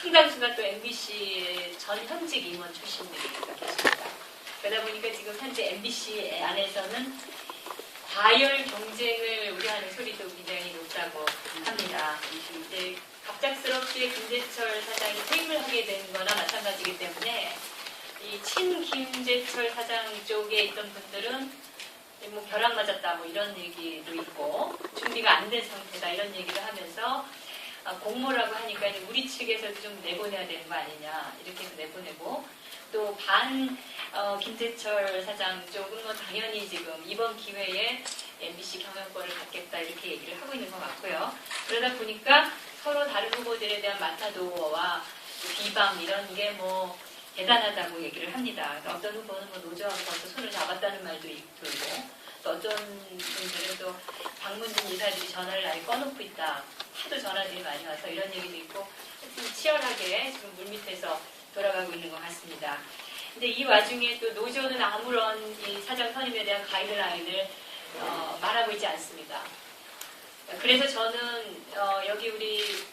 상당수가 또 MBC 전 현직 임원 출신들이 계십니다. 그러다 보니까 지금 현재 MBC 안에서는 과열 경쟁을 우려하는 소리도 굉장히 높다고 합니다. 이제 갑작스럽게 김재철 사장이 퇴임을 하게 된 거나 마찬가지이기 때문에 이 친 김재철 사장 쪽에 있던 분들은 뭐 벼락 맞았다 뭐 이런 얘기도 있고 준비가 안 된 상태다 이런 얘기를 하면서 공모라고 하니까 이제 우리 측에서도 좀 내보내야 되는 거 아니냐 이렇게 해서 내보내고 또 김재철 사장 쪽은 뭐 당연히 지금 이번 기회에 MBC 경영권을 갖겠다 이렇게 얘기를 하고 있는 것 같고요. 그러다 보니까 서로 다른 후보들에 대한 마타도어와 비방 이런 게 뭐 대단하다고 얘기를 합니다. 그러니까 어떤 후보는 뭐 노조하고 벌써 손을 잡았다는 말도 들고 또 어떤 분들은 또 박문진 이사들이 전화를 아예 꺼놓고 있다. 하도 전화들이 많이 와서 이런 얘기도 있고 좀 치열하게 지금 물밑에서 돌아가고 있는 것 같습니다. 근데 이 와중에 또 노조는 아무런 이 사장 선임에 대한 가이드라인을 말하고 있지 않습니다. 그래서 저는 여기 우리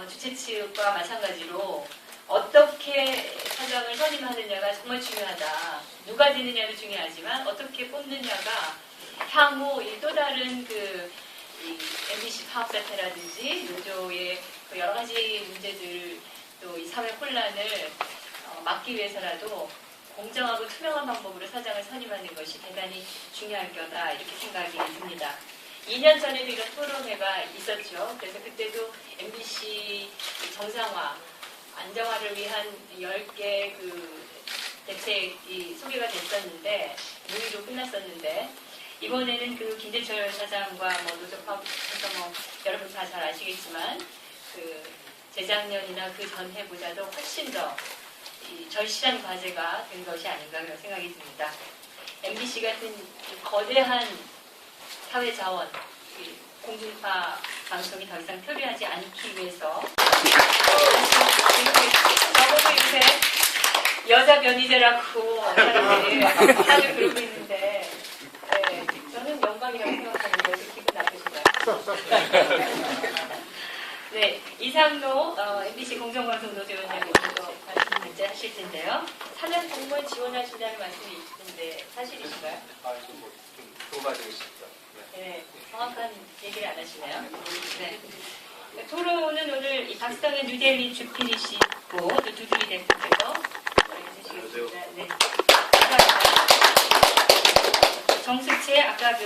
주최 측과 마찬가지로 어떻게 사장을 선임하느냐가 정말 중요하다. 누가 되느냐도 중요하지만 어떻게 뽑느냐가 향후 또 다른 이 MBC 파업 사태라든지 노조의 그 여러 가지 문제들 또 이 사회 혼란을 막기 위해서라도 공정하고 투명한 방법으로 사장을 선임하는 것이 대단히 중요할 거다 이렇게 생각이 듭니다. 2년 전에도 이런 토론회가 있었죠. 그래서 그때도 MBC 정상화, 안정화를 위한 10개 대책이 소개가 됐었는데 무의로 끝났었는데 이번에는 김재철 사장과 노조 파업해서 여러분 다 잘 아시겠지만 재작년이나 그 전해보다도 훨씬 더 절실한 과제가 된 것이 아닌가 그런 생각이 듭니다. MBC 같은 거대한 사회 자원, 공중파 방송이 더 이상 표류하지 않기 위해서 저보고 요새 여자 변희재라고 사람들이 다들 그러고 있는데 저는 영광이라고 생각하는데 기분 나쁘신가요? 네, 이상로 MBC 공정방송 노조위원장님도 말씀 이제 하실 텐데요. 사면 공무원 지원하신다는 말씀이 있는데 사실이신가요? 좀 도와드리고 싶죠. 네, 정확한 얘기를 안 하시네요. 네. 토론은 오늘 이 박성현 뉴델리 주필이시 있고 또 두두리 대표께서 해주시겠습니다. 네, 감사합니다. 정수채 아까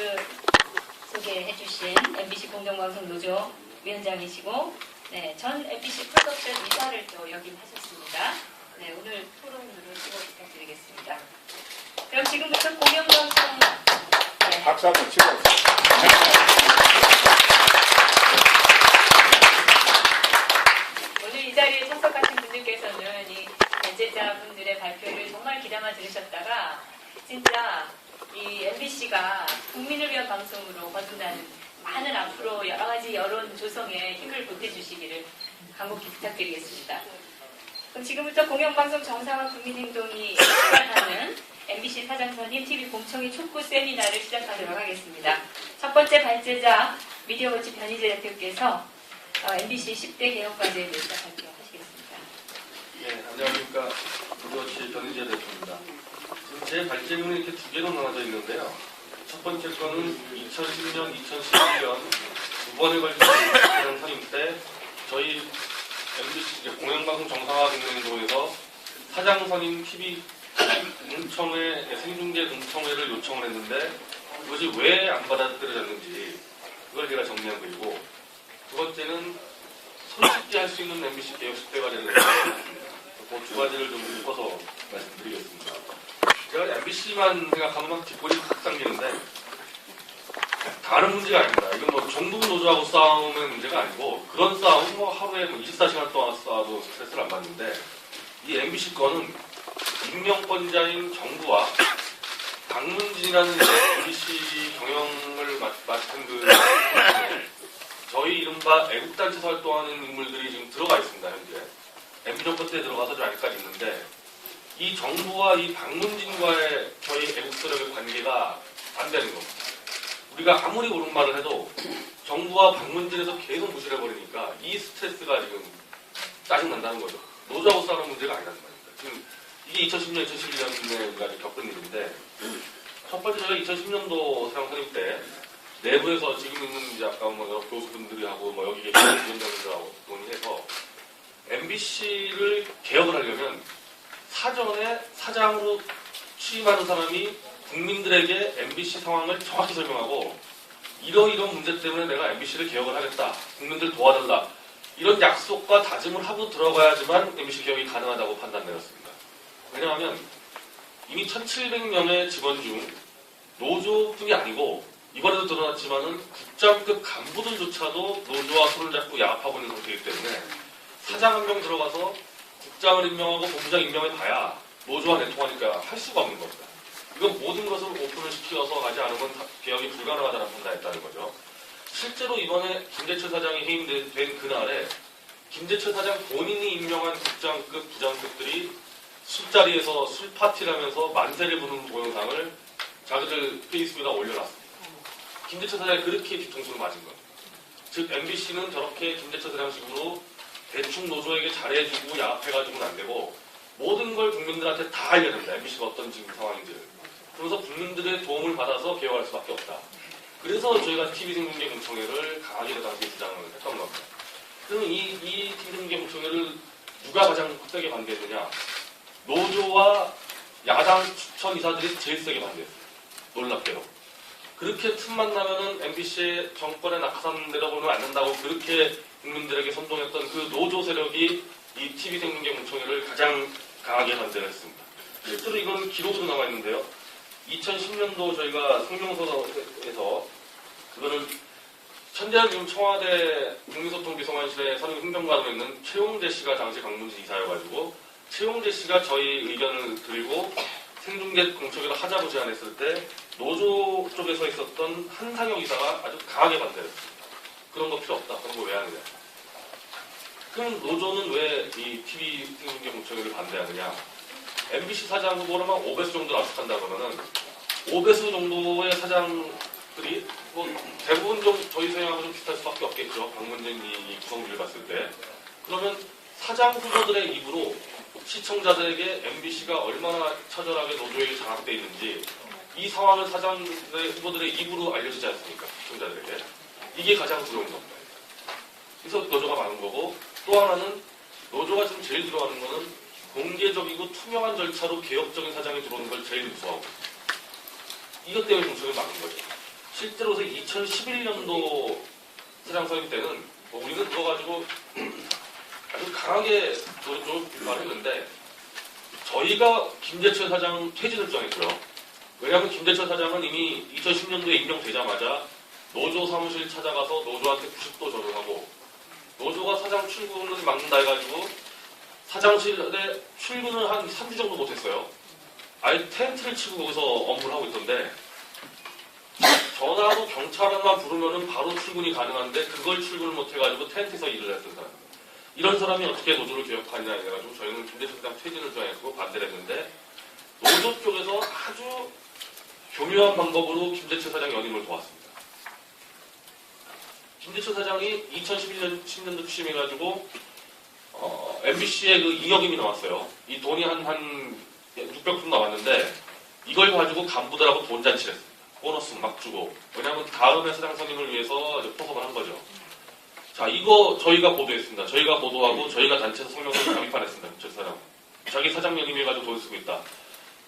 소개해주신 MBC 공정방송 노조 위원장이시고 전 MBC 프로덕션 이사를 또 역임하셨습니다. 네, 오늘 토론으로 수고 부탁드리겠습니다. 그럼 지금부터 공영방송 박수 한번 치고 오늘 이 자리에 참석하신 분들께서는 이 관제자분들의 발표를 정말 기다려 들으셨다가 진짜 이 MBC가 국민을 위한 방송으로 거듭나는 많은 앞으로 여러 가지 여론 조성에 힘을 보태주시기를 간곡히 부탁드리겠습니다. 그럼 지금부터 공영방송 정상화 국민행동이 시작하는 MBC 사장선임 TV 공청회 촉구 세미나를 시작하도록 하겠습니다. 첫 번째 발제자 미디어워치 변희재 대표께서 MBC 10대 개혁 과제에 대해서 발표하시겠습니다. 네, 안녕하십니까. 미디어워치 변희재 대표입니다. 지금 제 발제문이 이렇게 두 개로 나눠져 있는데요. 첫 번째 거는 2010년, 2011년 두 번에 걸친 대형 선임 때 저희 MBC 공영방송 정상화 국민행동에서 사장 선임 TV 공청회, 생중계 공청회를 요청을 했는데 그것이 왜 안 받아들여졌는지 그걸 제가 정리한 거이고 두 번째는 손쉽게 할 수 있는 MBC 개혁 10대 과제를 그 두 가지를 좀 짚어서 말씀드리겠습니다. 제가 MBC만 생각하면 막 뒷골이 확 당기는데 다른 문제가 아닙니다. 이건 정부 노조하고 싸우는 문제가 아니고 그런 싸움은 하루에 24시간 동안 싸워도 스트레스를 안 받는데 이 MBC 건은 임명권자인 정부와 박문진이라는 MBC 경영을 맡은 저희 이른바 애국단체에서 활동하는 인물들이 지금 들어가 있습니다. 현재 MB정권 때 들어가서 좀 아직까지 있는데 이 정부와 이 박문진과의 저희 애국세력의 관계가 안 되는 겁니다. 우리가 아무리 옳은 말을 해도 정부와 박문진에서 계속 무시를 해버리니까 이 스트레스가 지금 짜증난다는 거죠. 노조하고 싸우는 문제가 아니라는 말입니다. 지금 이게 2010년, 2011년에 우리가 겪은 일인데, 첫 번째 저희가 2010년도 사장 선임 때 내부에서 지금 있는 이제 아까 뭐 여러 교수분들이 하고 뭐 여기 계신 위원장들하고 논의해서 MBC를 개혁을 하려면 사전에 사장으로 취임하는 사람이 국민들에게 MBC 상황을 정확히 설명하고 이러이런 문제 때문에 내가 MBC를 개혁을 하겠다. 국민들 도와달라. 이런 약속과 다짐을 하고 들어가야지만 MBC 개혁이 가능하다고 판단 내렸습니다. 왜냐하면 이미 1,700명의 직원 중 노조뿐이 아니고 이번에도 드러났지만은 국장급 간부들조차도 노조와 손을 잡고 야합하고 있는 상태이기 때문에 사장 한 명 들어가서 국장을 임명하고 본부장 임명해 봐야 노조와 내통하니까 할 수가 없는 겁니다. 이건 모든 것을 오픈을 시켜서 가지 않으면 개혁이 불가능하다는 판단했다는 거죠. 실제로 이번에 김재철 사장이 해임된 그날에 김재철 사장 본인이 임명한 국장급, 부장급들이 술자리에서 술 파티를 하면서 만세를 부는 동영상을 자기들 페이스북에다 올려놨습니다. 김재철 사장이 그렇게 뒤통수를 맞은 거예요. 즉 MBC는 저렇게 김재철 사장식으로 대충 노조에게 잘해주고 야합해가지고는 안 되고 모든 걸 국민들한테 다 알려야 됩니다. MBC가 어떤 지금 상황인지를. 그래서 국민들의 도움을 받아서 개혁할 수밖에 없다. 그래서 저희가 TV생중계 공청회를 강하게 그 당시에 주장을 했던 겁니다. 그럼 이 TV생중계 공청회를 누가 가장 세게 반대했느냐? 노조와 야당 추천 이사들이 제일 세게 반대했어요. 놀랍게도. 그렇게 틈만 나면은 MBC의 정권의 낙하산 내려보면 안 된다고 그렇게 국민들에게 선동했던 그 노조 세력이 이 TV생중계 공청회를 가장 강하게 반대를 했습니다. 실제로 이건 기록으로 나와 있는데요. 2010년도 저희가 성명서에서 그거는 현재 지금 청와대 국민소통비서관실에 선임 행정관으로 있는 최용재 씨가 당시 강문진 이사여가지고 최용재 씨가 저희 의견을 들고 생중계 공청회를 하자고 제안했을 때 노조 쪽에서 있었던 한상혁 이사가 아주 강하게 반대를 했습니다. 그런 거 필요 없다. 그런 거 왜 하느냐. 그럼 노조는 왜 이 TV 생중계 공청회를 반대하느냐. MBC 사장 후보로만 5배수 정도 납득한다 그러면은 5배수 정도의 사장들이 뭐 대부분 좀 저희 생각하고 좀 비슷할 수밖에 없겠죠. 박문진 이 구성비를 봤을 때. 그러면 사장 후보들의 입으로 시청자들에게 MBC가 얼마나 처절하게 노조에 장악되어 있는지 이 상황을 사장들의 후보들의 입으로 알려주지 않습니까? 시청자들에게. 이게 가장 두려운 겁니다. 그래서 노조가 많은 거고 또 하나는 노조가 지금 제일 두려워하는 거는 공개적이고 투명한 절차로 개혁적인 사장이 들어오는 걸 제일 무서워하고 이것 때문에 공청을 막은 거죠. 실제로 2011년도 사장 선임 때는 뭐 우리는 그거 가지고 아주 강하게 노조 비판을 했는데 저희가 김재철 사장 퇴진을 주장했고요. 왜냐하면 김재철 사장은 이미 2010년도에 임명되자마자 노조 사무실 찾아가서 노조한테 90도 절을 하고 노조가 사장 출근을 막는다 해가지고 사장실에 출근을 한 3주 정도 못했어요. 아예 텐트를 치고 거기서 업무를 하고 있던데 전화로 경찰만 부르면은 바로 출근이 가능한데 그걸 출근을 못해가지고 텐트에서 일을 했던 사람. 이런 사람이 어떻게 노조를 개혁하느냐 해가지고 저희는 김재철 사장 퇴진을 주장했고 반대를 했는데 노조 쪽에서 아주 교묘한 방법으로 김재철 사장 연임을 도왔습니다. 김재철 사장이 2011년도 취임해가지고 MBC에 그 이역임이 나왔어요. 이 돈이 한 600푼 나왔는데 이걸 가지고 간부들하고 돈잔치를 했습니다. 보너스 막 주고. 왜냐하면 다음에 사장 선임을 위해서 포섭을 한 거죠. 자, 이거 저희가 보도했습니다. 저희가 보도하고 저희가 단체에서 성명서를 잠입판했습니다. 김재철 사장. 자기 사장 연임해가지고 돈 쓰고 있다.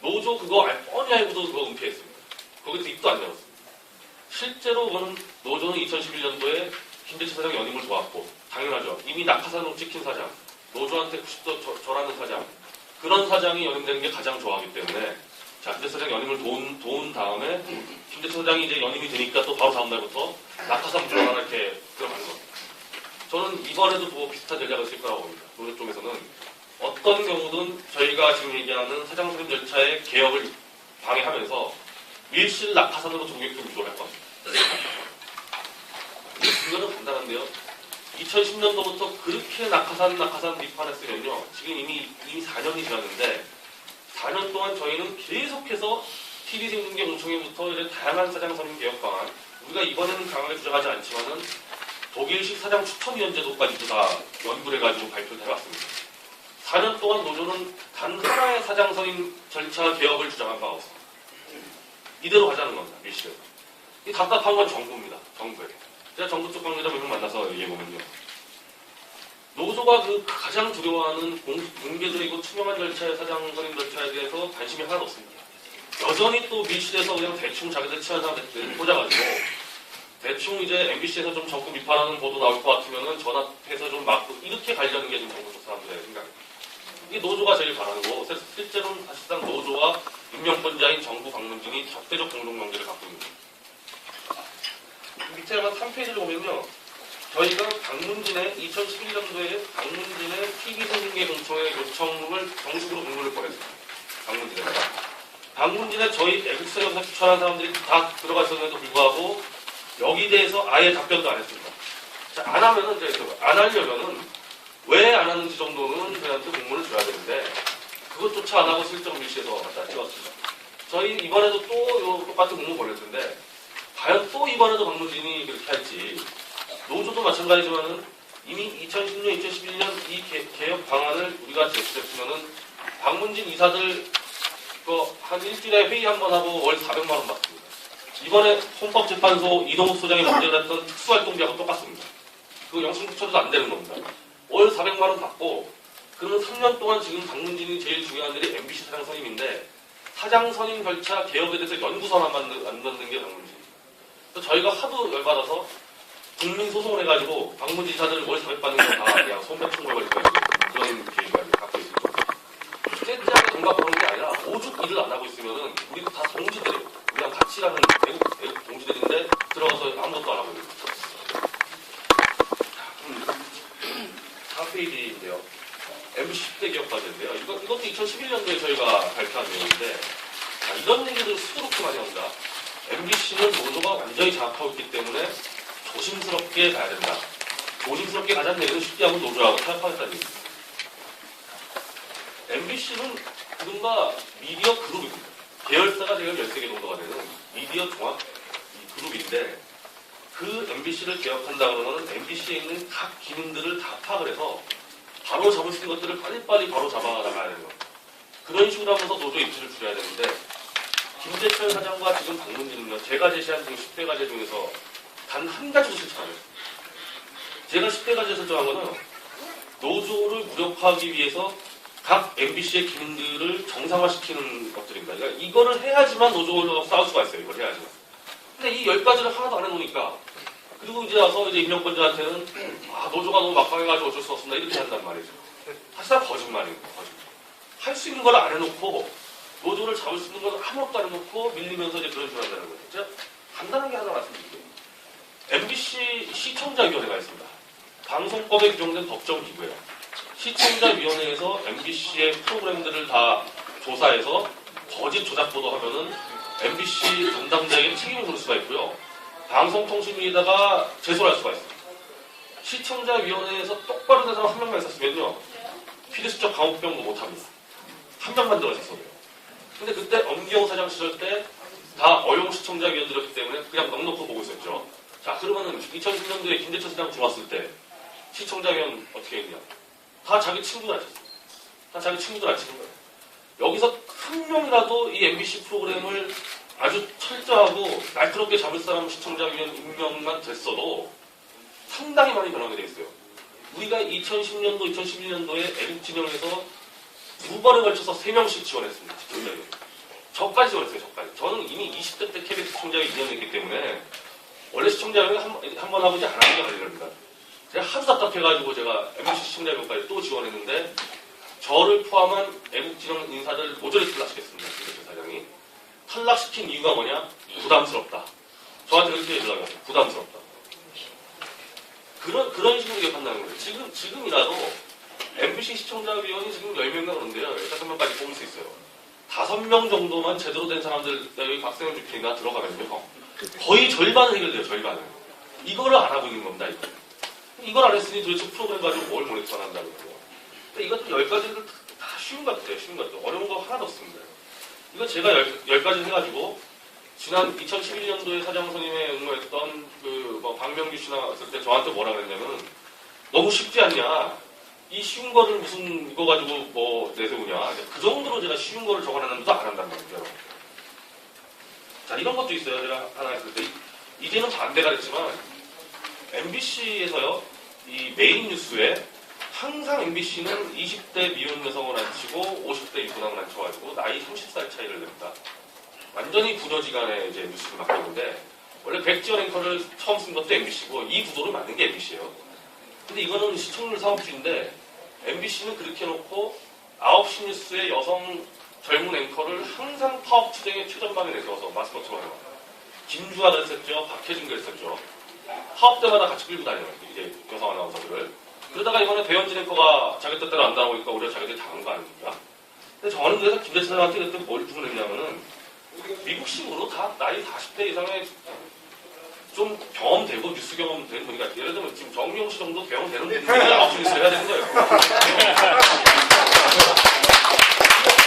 노조 그거 뻔히 알고도 그거 은폐했습니다. 거기서 입도 안 열었습니다. 실제로 그거는 노조는 2011년도에 김재철 사장 연임을 도왔고 당연하죠. 이미 낙하산으로 찍힌 사장, 노조한테 90도 절하는 사장, 그런 사장이 연임되는 게 가장 좋아하기 때문에 자, 김재철 사장 연임을 도운 다음에 김재철 사장이 이제 연임이 되니까 또 바로 다음 날부터 낙하산 불어나 이렇게 들어가는 겁니다. 저는 이번에도 뭐 비슷한 전략을 쓸 거라고 봅니다. 노조 쪽에서는 어떤 경우든 저희가 지금 얘기하는 사장 선임 절차의 개혁을 방해하면서 밀실 낙하산으로 종객도 유도를 할 겁니다. 이 근거는 간단한데요. 2010년도부터 그렇게 낙하산 비판했으면요. 지금 이미 4년이 지났는데 4년 동안 저희는 계속해서 TV생중계 공청회부터 이제 다양한 사장 선임 개혁 방안 우리가 이번에는 강하게 주장하지 않지만은 독일식 사장 추천위원 제도까지도 다 연구를 해가지고 발표를 해왔습니다. 4년 동안 노조는 단 하나의 사장 선임 절차 개혁을 주장한 바가 없습니다. 이대로 가자는 겁니다. 밀실에서. 이 답답한 건 정부입니다. 정부에게. 제가 정부 쪽 관계자 몇 명 만나서 얘기해보면요. 노조가 그 가장 두려워하는 공개적이고 투명한 절차의 사장 선임 절차에 대해서 관심이 하나도 없습니다. 여전히 또 밀실에서 그냥 대충 자기들 친한 사람들 꽂아가지고 대충 이제 MBC에서 좀 정부 비판하는 보도 나올 것 같으면은 전화해서 좀 막고 이렇게 가려는 게 지금 정부 쪽 사람들의 생각입니다. 이게 노조가 제일 바라는 거고 실제로는 사실상 노조와 임명권자인 정부 방문진이 적대적 공동관계를 갖고 있는 겁니다. 밑에 아마 3페이지를 보면요. 저희가 방문진의 2011년도에 방문진의 TV 승인계 공청회 요청을 정식으로 공문을 보냈습니다. 방문진에다가. 방문진에 저희 애국사역에서 추천한 사람들이 다 들어가 있었는데도 불구하고 여기 대해서 아예 답변도 안 했습니다. 자, 안 하면은 이제 안 하려면은 왜 안 하는지 정도는 저희한테 공문을 줘야 되는데 그것조차 안 하고 실적 밀시에서 딱 찍었습니다. 저희 이번에도 또 똑같은 공문 보냈는데 과연 또 이번에도 방문진이 그렇게 할지 노조도 마찬가지지만은 이미 2010년, 2011년 이 개혁 방안을 우리가 제출했으면은 방문진 이사들 한 일주일에 회의 한 번 하고 월 400만 원 받습니다. 이번에 헌법재판소 이동욱 소장이 문제가 됐던 특수활동비하고 똑같습니다. 그거 영수증 붙여도 안 되는 겁니다. 월 400만 원 받고 그러면 3년 동안 지금 방문진이 제일 중요한 일이 MBC 사장 선임인데 사장 선임 절차 개혁에 대해서 연구선 안 만드는 게 방문진입니다. 그래서 저희가 하도 열받아서 국민 소송을 해가지고 방문진 이사들 월 400 받는 거 다 그냥 손배 청구해버릴 거예요. 그런 계획을 갖고 있습니다. 째째하게 돈 갚아오는 게 아니라 오죽 일을 안 하고 있으면은 우리도 다 동지들이에요. 우리랑 같이 일하는 외국 동지들인데 들어가서 아무것도 안 하고 있는 거예요. 4페이지인데요. MBC 10대 기업 과제인데요. 이것도 2011년도에 저희가 발표한 내용인데 이런 얘기를 수두룩히 많이 합니다. MBC는 노조가 완전히 장악하고 있기 때문에 조심스럽게 가야 된다. 조심스럽게 가자는 얘기는 쉽게 하면 노조하고 타협하겠다는 얘기입니다. MBC는 그른바 미디어 그룹입니다. 계열사가 지금 13개 정도가 되는 미디어 종합 그룹인데 그 MBC를 개혁한다 그러면 MBC에 있는 각 기능들을 다 파악을 해서 바로 잡을 수 있는 것들을 빨리빨리 바로 잡아나가야 되는 겁니다. 그런 식으로 하면서 노조 입지를 줄여야 되는데 김재철 사장과 지금 방문진은요. 제가 제시한 지금 10대 과제 중에서 단 한 가지도 실천 안 했습니다. 제가 10대 과제 설정한 거는 노조를 무력화하기 위해서 각 MBC의 기능들을 정상화시키는 것들입니다. 그러니까 이거를 해야지만 노조로 싸울 수가 있어요. 이걸 해야지만. 근데 이 10가지를 하나도 안 해놓으니까 그리고 이제 와서 이제 임명권자한테는 노조가 너무 막강해가지고 어쩔 수 없습니다. 이렇게 한단 말이죠. 사실상 거짓말이에요. 거짓말. 할 수 있는 걸 안 해놓고 노조를 잡을 수 있는 걸 아무것도 안 해놓고 밀리면서 이제 그런 식으로 한다는 거죠. 제가 간단하게 하나 말씀드릴게요. MBC 시청자위원회가 있습니다. 방송법에 규정된 법정기구예요. 시청자위원회에서 MBC의 프로그램들을 다 조사해서 거짓 조작 보도하면은 MBC 담당자에게 책임을 물을 수가 있고요. 방송통신위에다가 제소를 할 수가 있습니다. 시청자위원회에서 똑바로 된 사람 한 명만 있었으면요. 피디수첩 감옥병도 못합니다. 한 명만 들어가셨어요. 근데 그때 엄기영 사장 시절 때 다 어용 시청자위원들이었기 때문에 그냥 넉넉히 보고 있었죠. 자, 그러면은 2010년도에 김대철 사장 들어왔을 때 시청자위원 어떻게 했냐? 다 자기 친구들 안 쳤어요. 다 자기 친구들 안 치는 거예요. 여기서 한 명이라도 이 MBC 프로그램을 아주 철저하고 날카롭게 잡을 사람 시청자위원 임명만 됐어도 상당히 많이 변하게 돼 있어요. 우리가 2010년도, 2011년도에 애국진영에서 2번에 걸쳐서 3명씩 지원했습니다. 시청자위원. 저까지 지원했어요. 저까지. 저는 이미 20대 때 KBS 시청자위원 2년했기 때문에 원래 시청자위원 한 번 하고 이제 안 하는 게 아니랍니다. 제가 하도 답답해가지고 제가 MBC 시청자위원까지 또 지원했는데 저를 포함한 애국진영 인사들 모조리 탈락시켰습니다. 김대철 사장이. 탈락시킨 이유가 뭐냐? 부담스럽다. 저한테 그렇게 연락이 왔어요. 부담스럽다. 그런 식으로 개혁한다는 거예요. 지금이라도 MBC 시청자위원이 지금 10명이나 그런데요. 15명까지 뽑을 수 있어요. 5명 정도만 제대로 된 사람들, 여기 박세현 주필이나 들어가면요. 거의 절반은 해결돼요. 절반은. 이거를 안 하고 있는 겁니다. 이걸 안 했으니 도대체 프로그램 가지고 뭘 모니터 한다는 거예요. 이것도 10가지를 다 쉬운 것 같아요. 쉬운 것 같아요. 어려운 거 하나도 없습니다. 이거 제가 10가지 해가지고 지난 2011년도에 사장 선임에 응모했던 뭐 박명규 씨나 왔을 때 저한테 뭐라 그랬냐면 너무 쉽지 않냐. 이 쉬운 거를 무슨 이거 가지고 뭐 내세우냐. 그 정도로 제가 쉬운 거를 적어놨는데도 안 한단 말이죠. 자, 이런 것도 있어요. 제가 하나 했을 때. 이제는 반대가 됐지만 MBC에서요. 이 메인 뉴스에 항상 MBC는 20대 미혼 여성을 앉히고 50대 유부남을 앉혀가지고 나이 30살 차이를 냅니다. 완전히 부녀지간에 이제 뉴스를 바뀌었는데 원래 백지연 앵커를 처음 쓴 것도 MBC고 이 구도를 만든 게 MBC예요. 근데 이거는 시청률 사업주인데 MBC는 그렇게 해놓고 9시 뉴스의 여성 젊은 앵커를 항상 파업 투쟁의 최전방에 내세워서 마스코트로 해요. 김주아 그랬었죠. 박혜진 그랬었죠. 파업 때마다 같이 끌고 다녀요. 이제 여성 아나운서들을. 그러다가 이번에 배현진 앵커가 자기 뜻대로 안 나오니까 우리가 자기들이 당한 거 아닙니까? 근데 저는 그래서 김대철 사장한테 그때 뭘 주문했냐면은 미국식으로 다 나이 40대 이상의 좀 경험되고 뉴스 경험된 분이가 예를 들면 지금 정용 씨 정도 경험되는 분이 9시 뉴스를 해야 되는 거예요.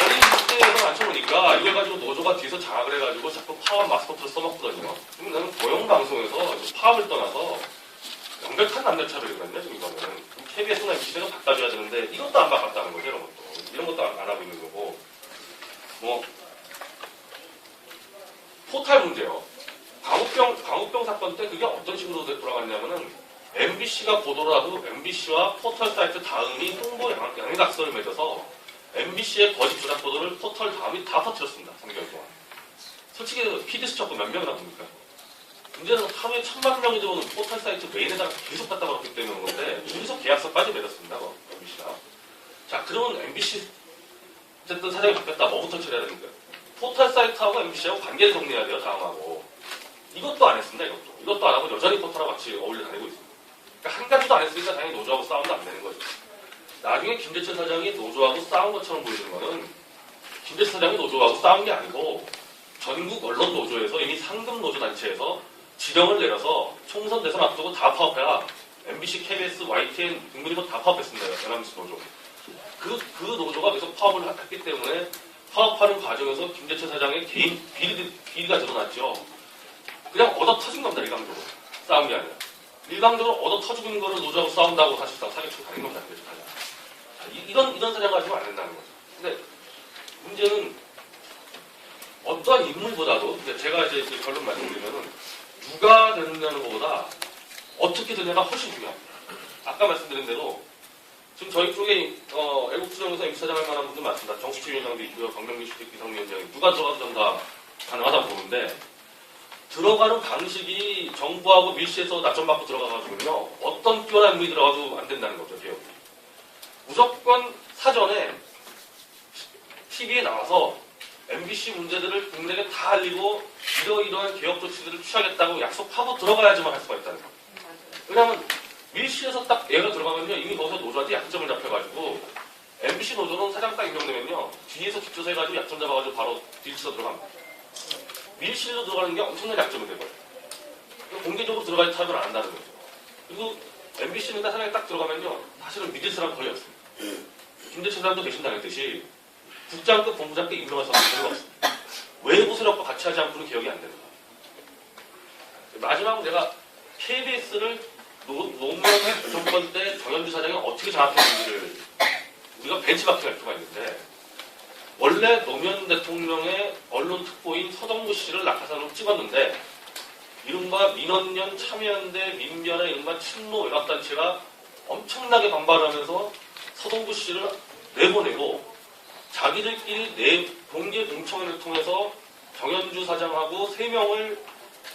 어린 20대에서 맞춰보니까 이걸 가지고 노조가 뒤에서 장악을 해가지고 자꾸 파업 마스코트를 써먹거든요. 그럼 나는 고용방송에서 파업을 떠나서 명백한 남녀차별이거든요. 지금 이거는 KBS나 MBC가 바꿔줘야 되는데 이것도 안 바꿨다는 거죠. 이런 것도 안 하고 있는 거고 뭐 포탈 문제요. 광우병 사건 때 그게 어떤 식으로 돌아갔냐면은 MBC가 보도를 하고 MBC와 포털 사이트 다음이 홍보 양각선을 맺어서 MBC의 거짓 조작 보도를 포털 다음이 다 터뜨렸습니다. 3개월 동안. 솔직히 PD 수첩도 몇 명이나 봅니까? 문제는 하루에 1000만 명이 들어오는 포털 사이트 메인에다가 계속 갖다 걸었기 때문인 건데 둘이서 계약서까지 맺었습니다. MBC가. 자, 그러면 MBC 어쨌든 사장이 바뀌었다. 뭐부터 처리해야 됩니까? 포털 사이트하고 MBC하고 관계를 정리해야 돼요. 다음하고. 이것도 안 했습니다. 이것도 안 하고 여전히 포털하고 같이 어울려 다니고 있습니다. 그러니까 한 가지도 안 했으니까 당연히 노조하고 싸움도 안 되는 거죠. 나중에 김대철 사장이 노조하고 싸운 것처럼 보이는 거는 김대철 사장이 노조하고 싸운 게 아니고 전국 언론 노조에서 이미 상급 노조 단체에서 지령을 내려서 총선 대선 앞두고 다 파업해라. MBC, KBS, YTN 등등이 다 파업했습니다. 연합뉴스 노조. 그 노조가 계속 파업을 했기 때문에 파업하는 과정에서 김대철 사장의 개인 비리가 드러났죠. 그냥 얻어 터진 겁니다. 일방적으로. 싸운 게 아니라. 일방적으로 얻어 터지고 있는 거를 노조하고 싸운다고 사실상 사기치고 다닌 겁니다. 이런 사장을 하시면 안 된다는 거죠. 근데 문제는 어떠한 인물보다도 제가 이제 결론 말씀드리면은 누가 되느냐는 것보다 어떻게 되느냐가 훨씬 중요합니다. 아까 말씀드린 대로 지금 저희 쪽에 애국수정에서 MB사장 할 만한 분들 많습니다. 정수치 위원장도 있고요. 박명규 씨도 기상위원장이 누가 들어가도 전 다 가능하다고 보는데 들어가는 방식이 정부하고 밀시에서 낙점받고 들어가가지고요. 어떤 뛰어난 인물이 들어가도 안 된다는 거죠. 개혁이. 무조건 사전에 TV에 나와서 MBC 문제들을 국내에 다 알리고 이러이러한 개혁 조치들을 취하겠다고 약속하고 들어가야지만 할 수가 있다는 거예요. 왜냐하면 밀시에서 딱 얘가 들어가면요. 이미 거기서 노조한테 약점을 잡혀가지고 MBC 노조는 사장 딱 임명되면요. 뒤에서 뒷조사 해가지고 약점 잡아가지고 바로 뒤에서 들어갑니다. 밀실로 들어가는 게 엄청난 약점이 되고요. 공개적으로 들어갈 타협을 안 한다는 거죠. 그리고 MBC는 사장이 딱 들어가면요. 사실은 믿을 사람 거의 없습니다. 김대철 사장도 배신당했듯이 국장급, 본부장급 임명할 사람이 별로 없습니다. 외부 세력과 같이 하지 않고는 개혁이 안 됩니다. 마지막으로 내가 KBS를 노무현 정권 때 정현주 사장이 어떻게 장악했는지를 우리가 벤치마킹할 필요가 있는데 원래 노무현 대통령의 언론 특보인 서동구 씨를 낙하산으로 찍었는데 이른바 민원연, 참여연대, 민변의 이른바 친노 외곽단체가 엄청나게 반발하면서 서동구 씨를 내보내고 자기들끼리 공개 공청회를 통해서 정현주 사장하고 3명을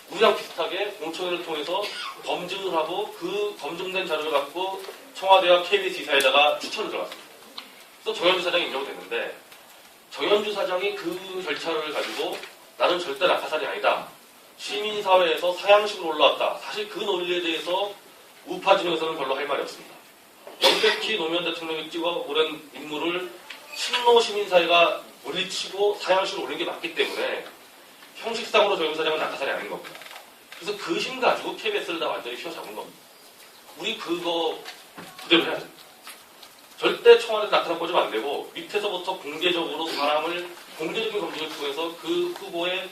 우리랑 비슷하게 공청회를 통해서 검증을 하고 그 검증된 자료를 갖고 청와대와 KBS 이사에다가 추천을 들어갔습니다. 그래서 정현주 사장이 임명됐는데 정현주 사장이 그 절차를 가지고 나는 절대 낙하산이 아니다. 시민사회에서 사양식으로 올라왔다. 사실 그 논리에 대해서 우파 진영에서는 별로 할 말이 없습니다. 명백히 노무현 대통령이 찍어오른 인물을 친노 시민사회가 물리치고 사양식으로 올린 게 맞기 때문에 형식상으로 정현주 사장은 낙하산이 아닌 겁니다. 그래서 그 힘 가지고 KBS를 다 완전히 휘어잡은 겁니다. 우리 그거 그대로 해야 됩니다. 절대 청와대 나타나 꽂으면 안 되고 밑에서부터 공개적으로 사람을 공개적인 검증을 통해서 그 후보의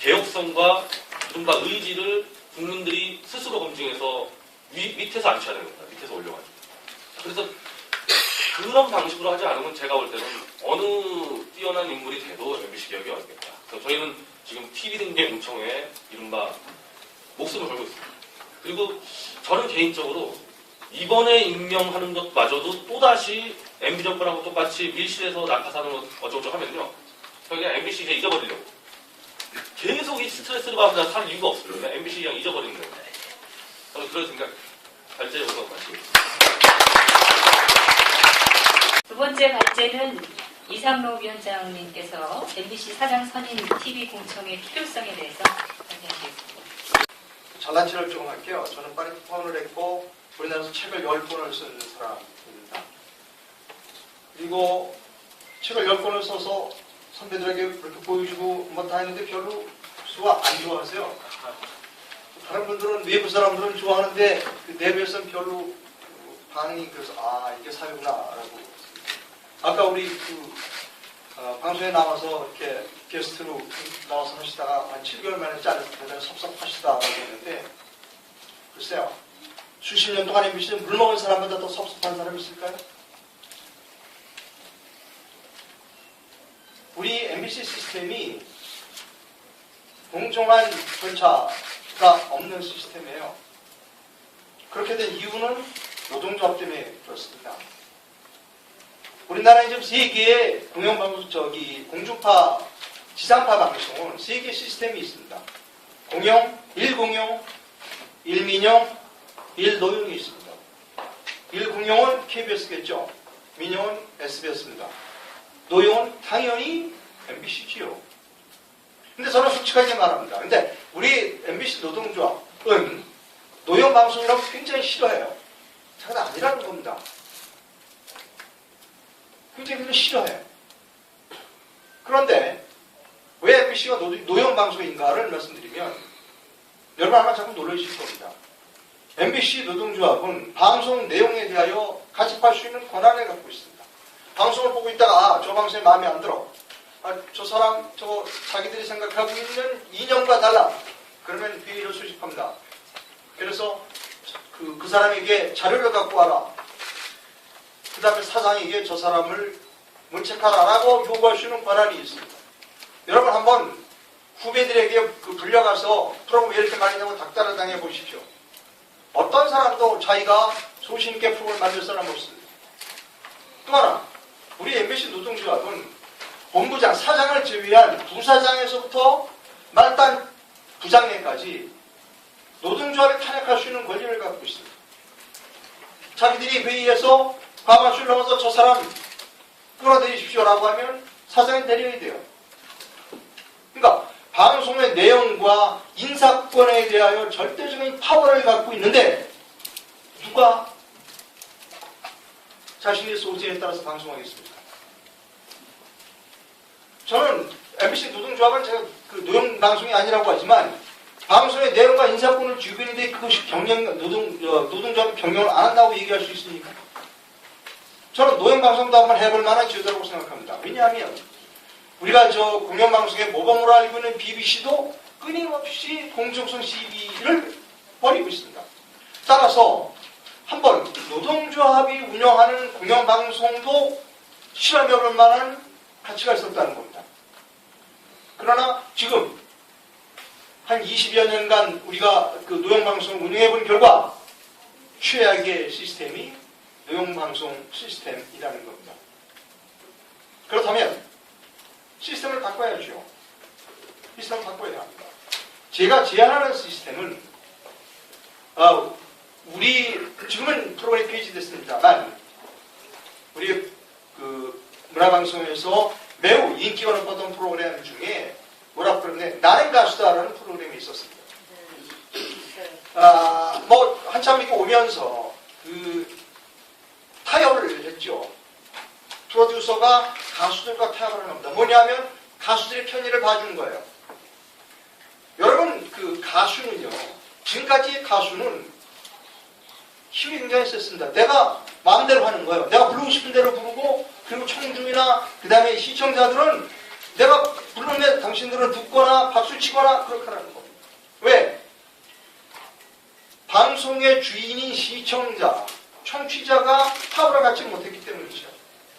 개혁성과 이른바 의지를 국민들이 스스로 검증해서 밑에서 안 쳐야 되는 겁니다. 밑에서 올려가지고. 그래서 그런 방식으로 하지 않으면 제가 볼 때는 어느 뛰어난 인물이 돼도 MBC 개혁이 어렵겠다. 그래서 저희는 지금 TV 등재 요청에 이른바 목숨을 걸고 있습니다. 그리고 저는 개인적으로 이번에 임명하는 것마저도 또다시 MB 정권하고 똑같이 밀실에서 낙하사는 것 어쩌고저쩌고 하면요. 그냥 MBC 그냥 잊어버리려고. 계속 이 스트레스를 받으면서 살 이유가 없어요. 그냥 MBC 그냥 잊어버리는 거예요. 저는 그런 생각 발제해서 말씀드립니다. 두 번째 발제는 이상로 위원장님께서 MBC 사장 선임 TV 공청의 필요성에 대해서 발제하시겠습니다. 잘난 체를 좀 할게요. 저는 파리 특파원을 했고 우리나라에서 책을 10권을 쓴 사람입니다. 그리고 책을 10권을 써서 선배들에게 그렇게 보여주고 뭐 다 했는데 별로 수가 안 좋아하세요. 다른 분들은 외부 사람들은 좋아하는데 그 내부에서는 별로 반응이 그래서 아 이게 사회구나 라고. 아까 우리 방송에 나와서 이렇게 게스트로 나와서 하시다가 한 7개월 만에 대단히 섭섭하시다라고 했는데 글쎄요. 수십 년 동안 MBC에 물 먹은 사람보다 더 섭섭한 사람이 있을까요? 우리 MBC 시스템이 공정한 절차가 없는 시스템이에요. 그렇게 된 이유는 노동조합 때문에 그렇습니다. 우리나라에 지금 세 개의 공영방송, 공중파, 지상파 방송은 세 개의 시스템이 있습니다. 공영, 1공영, 1민영, 1노영이 있습니다. 1공영은 KBS겠죠. 민영은 SBS입니다. 노영은 당연히 MBC지요. 근데 저는 솔직하게 말합니다. 근데 우리 MBC 노동조합은 노영 방송이라고 굉장히 싫어해요. 장난 아니라는 겁니다. 굉장히 싫어해요. 그런데 왜 MBC가 노영 방송인가를 말씀드리면 여러분 아마 자꾸 놀라실 겁니다. MBC 노동조합은 방송 내용에 대하여 가집할 수 있는 권한을 갖고 있습니다. 방송을 보고 있다가 아, 저 방송이 마음에 안 들어. 아, 저 사람, 자기들이 생각하고 있는 이념과 달라. 그러면 회의를 수집합니다. 그래서 그 사람에게 자료를 갖고 와라. 그 다음에 사장에게 저 사람을 문책하라라고 요구할 수 있는 권한이 있습니다. 여러분 한번 후배들에게 불려가서 프로그램 왜 이렇게 많이 나고 닥달을 당해 보십시오. 어떤 사람도 자기가 소신 있게 프로그램을 만들어서는 못 씁니다. 또 하나, 우리 MBC 노동조합은 본부장, 사장을 제외한 부사장에서부터 말단 부장님까지 노동조합을 탄핵할 수 있는 권리를 갖고 있습니다. 자기들이 회의에서 과반수를 넘어서 저 사람 끌어들이십시오라고 하면 사장이 내려야 돼요. 그러니까 방송의 내용과 인사권에 대하여 절대적인 파워를 갖고 있는데 누가 자신의 소재에 따라서 방송하겠습니까? 저는 MBC 노동조합은 제가 노영 방송이 아니라고 하지만 방송의 내용과 인사권을 쥐고 있는데 그것이 노동조합이 경영을 안 한다고 얘기할 수 있습니까? 저는 노영방송도 한번 해볼 만한 제도라고 생각합니다. 왜냐하면 우리가 공영방송의 모범으로 알고 있는 BBC도 끊임없이 공정성 시비를 벌이고 있습니다. 따라서 한번 노동조합이 운영하는 공영방송도 실험해볼 만한 가치가 있었다는 겁니다. 그러나 지금 한 20여 년간 우리가 노영방송을 운영해본 결과 최악의 시스템이 노영방송 시스템이라는 겁니다. 그렇다면 시스템을 바꿔야죠. 시스템을 바꿔야 합니다. 제가 제안하는 시스템은 우리 지금은 프로그램이 폐지됐습니다만 우리 문화방송에서 매우 인기가 높았던 프로그램 중에 뭐라 그러는데 나는 가수다라는 프로그램이 있었습니다. 뭐 한참 이렇게 오면서 타협을 했죠. 프로듀서가 가수들과 타협을 하는 겁니다. 뭐냐면 가수들의 편의를 봐주는 거예요. 여러분 가수는요. 지금까지 가수는 힘이 굉장히 셌습니다. 내가 마음대로 하는 거예요. 내가 부르고 싶은 대로 부르고 그리고 청중이나 그 다음에 시청자들은 내가 부르면 당신들은 듣거나 박수 치거나 그렇게 하는 겁니다. 왜? 방송의 주인인 시청자, 청취자가 파워를 갖지 못했기 때문이죠.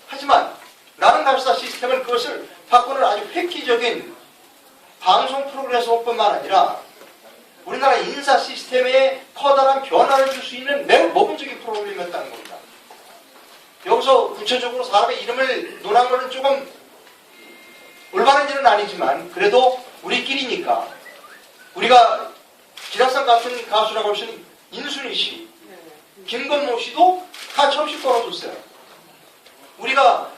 하지만 나는 가수다 시스템은 그것을 바꾸는 아주 획기적인 방송 프로그램뿐만 아니라 우리나라 인사 시스템에 커다란 변화를 줄 수 있는 매우 모범적인 프로그램이었다는 겁니다. 여기서 구체적으로 사람의 이름을 논한 것은 조금 올바른 일은 아니지만 그래도 우리끼리니까 우리가 기라상 같은 가수라고 할 수 있는 인순이 씨, 김건모 씨도 가차없이 떨어졌어요. 우리가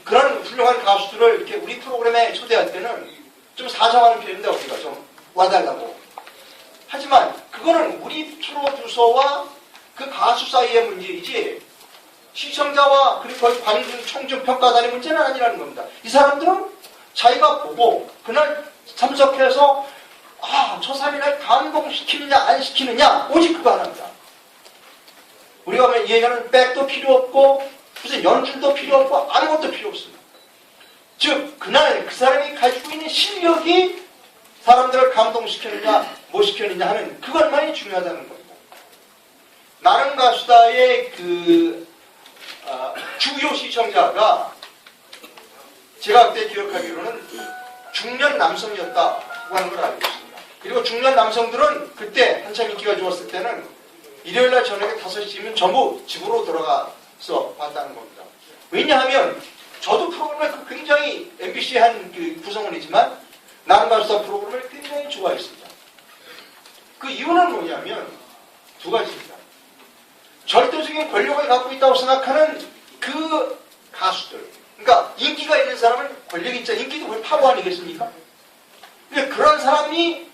그런 훌륭한 가수들을 이렇게 우리 프로그램에 초대할 때는 좀 사정하는 편인데 우리가 좀 와달라고. 하지만 그거는 우리 프로듀서와 그 가수 사이의 문제이지 시청자와 그리고 거의 관중 청중 평가단의 문제는 아니라는 겁니다. 이 사람들은 자기가 보고 그날 참석해서 저 사람이 날 감동시키느냐 안 시키느냐 오직 그거 하나입니다. 우리가 이 얘기하는 백도 필요 없고 무슨 연출도 필요 없고 아무것도 필요 없습니다. 즉 그날 그 사람이 가지고 있는 실력이 사람들을 감동시켰느냐 못 시켰느냐 하는 그것만이 중요하다는 겁니다. 나는 가수다의 주요 시청자가 제가 그때 기억하기로는 중년 남성이었다고 하는 걸 알고 있습니다. 그리고 중년 남성들은 그때 한참 인기가 좋았을 때는 일요일날 저녁에 5시면 전부 집으로 들어가서 봤다는 겁니다. 왜냐하면 저도 프로그램을 굉장히 MBC의 한 구성원이지만 나는 가수다 프로그램을 굉장히 좋아했습니다. 그 이유는 뭐냐면 두 가지입니다. 절대적인 권력을 갖고 있다고 생각하는 그 가수들, 그러니까 인기가 있는 사람은 권력이 있자 인기도 거의 파워 아니겠습니까? 근데 그런 사람이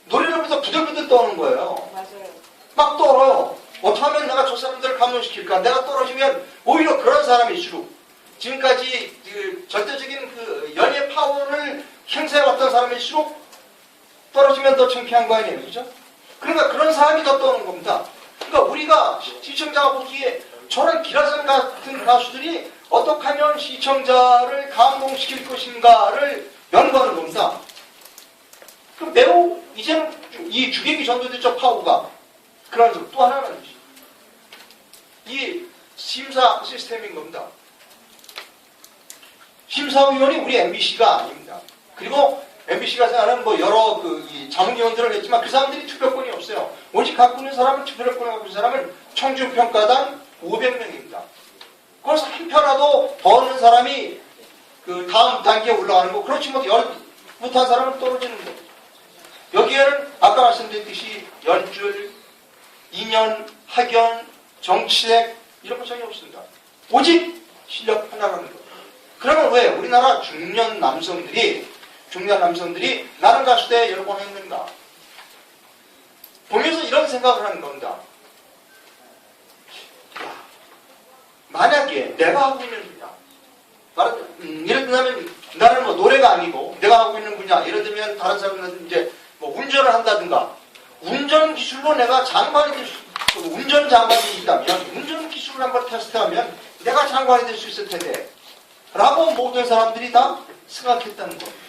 노래를 부르면서 부들부들 떠는 거예요. 맞아요. 막 떨어요. 어떻게 하면 내가 저 사람들을 감동시킬까? 내가 떨어지면 오히려 그런 사람일수록 지금까지 절대적인 연예 파워를 행사해왔던 사람일수록 떨어지면 더 창피한 거 아니에요, 그죠? 그러니까 그런 사람이 더 떠는 겁니다. 그러니까 우리가 시청자가 보기에 저런 기라성 같은 가수들이 어떻게 하면 시청자를 감동시킬 것인가를 연구하는 겁니다. 그럼 매우 이제는 이 주객이 전도됐죠, 파워가. 그런 또 하나는 이 심사 시스템인 겁니다. 심사위원이 우리 MBC가 아닙니다. 그리고 MBC가 생각하는 여러 이 자문위원들을 했지만 그 사람들이 투표권이 없어요. 오직 갖고 있는 사람은 투표권을 갖고 있는 사람은 청중평가단 500명입니다. 거기서 한 표라도 더 얻는 사람이 다음 단계에 올라가는 거. 그렇지 못한 사람은 떨어지는 거죠. 여기에는 아까 말씀드렸듯이 연출, 인연, 학연, 정치력 이런 거 전혀 없습니다. 오직 실력 하나라는 거예요. 그러면 왜 우리나라 중년 남성들이 나는 가수대에 여러 번 했는가? 보면서 이런 생각을 하는 겁니다. 만약에 내가 하고 있는 분야, 예를 들면 나는 노래가 아니고 내가 하고 있는 분야, 예를 들면 다른 사람들은 이제 운전을 한다든가, 운전 기술로 내가 장관이 될 수, 운전 장관이 있다면 운전 기술을 한번 테스트하면 내가 장관이 될 수 있을 텐데 라고 모든 사람들이 다 생각했다는 겁니다.